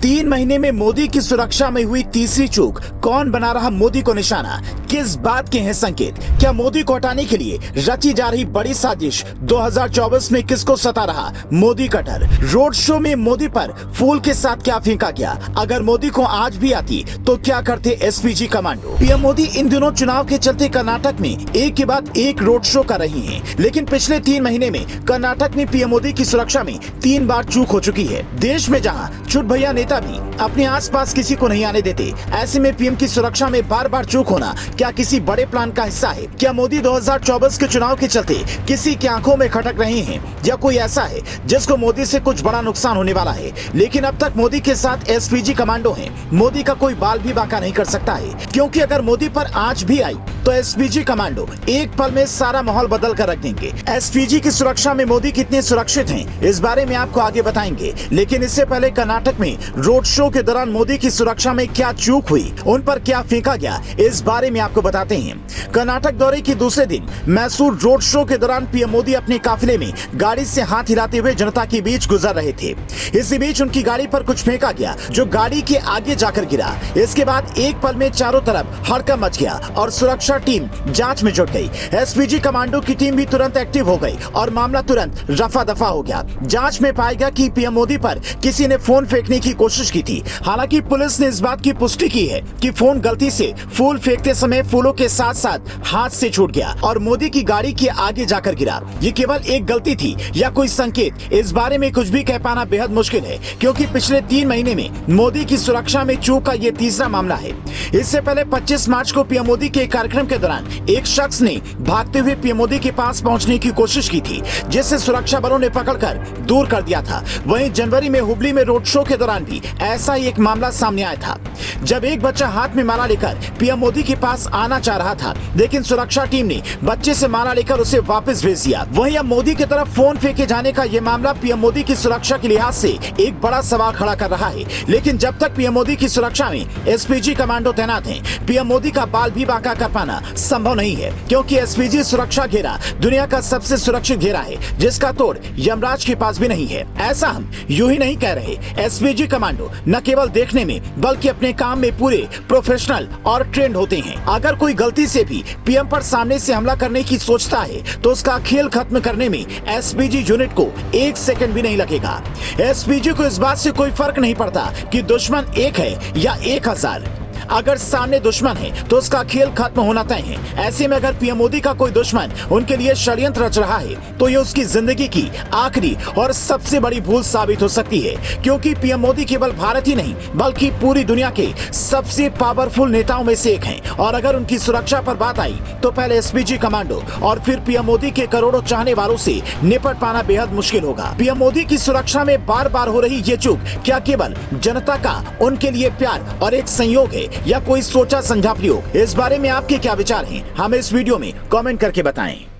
3 महीने में मोदी की सुरक्षा में हुई तीसरी चूक। कौन बना रहा मोदी को निशाना? किस बात के हैं संकेत? क्या मोदी को हटाने के लिए रची जा रही बड़ी साजिश 2024 में किसको सता रहा मोदी का डर? रोड शो में मोदी पर फूल के साथ क्या फेंका गया? अगर मोदी को आज भी आती तो क्या करते एसपीजी कमांडो? पीएम मोदी इन दिनों चुनाव के चलते कर्नाटक में एक के बाद एक रोड शो कर रही हैं, लेकिन पिछले 3 महीने में कर्नाटक में पीएम मोदी की सुरक्षा में 3 बार चूक हो चुकी है। देश में जहां चुट भैया नेता भी अपने आसपास किसी को नहीं आने देते, ऐसे में पीएम की सुरक्षा में बार बार चूक होना क्या किसी बड़े प्लान का हिस्सा है? क्या मोदी 2024 के चुनाव के चलते किसी की आंखों में खटक रहे हैं, या कोई ऐसा है जिसको मोदी से कुछ बड़ा नुकसान होने वाला है? लेकिन अब तक मोदी के साथ एसपीजी कमांडो हैं। मोदी का कोई बाल भी बांका नहीं कर सकता है, क्योंकि अगर मोदी पर आंच भी आई तो एसपीजी कमांडो एक पल में सारा माहौल बदल कर रख देंगे। एसपीजी की सुरक्षा में मोदी कितने सुरक्षित हैं, इस बारे में आपको आगे बताएंगे। लेकिन इससे पहले कर्नाटक में रोड शो के दौरान मोदी की सुरक्षा में क्या चूक हुई, उन पर क्या फेंका गया, इस बारे में आपको बताते हैं। कर्नाटक दौरे के दूसरे दिन मैसूर रोड शो के दौरान पीएम मोदी अपने काफिले में गाड़ी से हाथ हिलाते हुए जनता के बीच गुजर रहे थे। इसी बीच उनकी गाड़ी पर कुछ फेंका गया जो गाड़ी के आगे जाकर गिरा। इसके बाद एक पल में चारों तरफ हड़कंप मच गया और सुरक्षा टीम जांच में जुट गई। एसपीजी कमांडो की टीम भी तुरंत एक्टिव हो गई और मामला तुरंत रफा दफा हो गया। जांच में पाया गया कि पीएम मोदी पर किसी ने फोन फेंकने की कोशिश की थी। हालांकि पुलिस ने इस बात की पुष्टि की है कि फोन गलती से फूल फेंकते समय फूलों के साथ साथ हाथ से छूट गया और मोदी की गाड़ी के आगे जाकर गिरा। ये केवल एक गलती थी या कोई संकेत, इस बारे में कुछ भी कह पाना बेहद मुश्किल है, क्योंकि पिछले 3 महीने में मोदी की सुरक्षा में चूक का ये तीसरा मामला है। इससे पहले 25 मार्च को पीएम मोदी के कार्यक्रम के दौरान एक शख्स ने भागते हुए पीएम मोदी के पास पहुंचने की कोशिश की थी, जिसे सुरक्षा बलों ने पकड़कर दूर कर दिया था। वहीं जनवरी में हुबली में रोड शो के दौरान भी ऐसा ही एक मामला सामने आया था, जब एक बच्चा हाथ में माला लेकर पीएम मोदी के पास आना चाह रहा था, लेकिन सुरक्षा टीम ने बच्चे से माला लेकर उसे वापस भेज दिया। वहीं अब मोदी की तरफ फोन फेंके जाने का यह मामला पीएम मोदी की सुरक्षा के लिहाज से एक बड़ा सवाल खड़ा कर रहा है। लेकिन जब तक पीएम मोदी की सुरक्षा में एसपीजी कमांडो तैनात हैं, पीएम मोदी का बाल भी बांका कर पाना संभव नहीं है, क्योंकि एसपीजी सुरक्षा घेरा दुनिया का सबसे सुरक्षित घेरा है, जिसका तोड़ यमराज के पास भी नहीं है। ऐसा हम यूं ही नहीं कह रहे। एसपीजी कमांडो न केवल देखने में बल्कि अपने काम में पूरे प्रोफेशनल और ट्रेंड होते हैं। अगर कोई गलती से भी पीएम पर सामने से हमला करने की सोचता है तो उसका खेल खत्म करने में एसपीजी यूनिट को 1 सेकंड भी नहीं लगेगा। एसपीजी को इस बात से कोई फर्क नहीं पड़ता कि दुश्मन 1 है या 1000। अगर सामने दुश्मन है तो उसका खेल खत्म होना तय है। ऐसे में अगर पीएम मोदी का कोई दुश्मन उनके लिए षड्यंत्र रच रहा है तो ये उसकी जिंदगी की आखिरी और सबसे बड़ी भूल साबित हो सकती है, क्योंकि पीएम मोदी केवल भारत ही नहीं बल्कि पूरी दुनिया के सबसे पावरफुल नेताओं में से एक हैं। और अगर उनकी सुरक्षा पर बात आई तो पहले एसपीजी कमांडो और फिर पीएम मोदी के करोड़ों चाहने वालों से निपट पाना बेहद मुश्किल होगा। पीएम मोदी की सुरक्षा में बार बार हो रही ये चूक क्या केवल जनता का उनके लिए प्यार और एक संयोग है, या कोई सोचा समझा प्रयोग? इस बारे में आपके क्या विचार हैं? हमें इस वीडियो में कमेंट करके बताएं।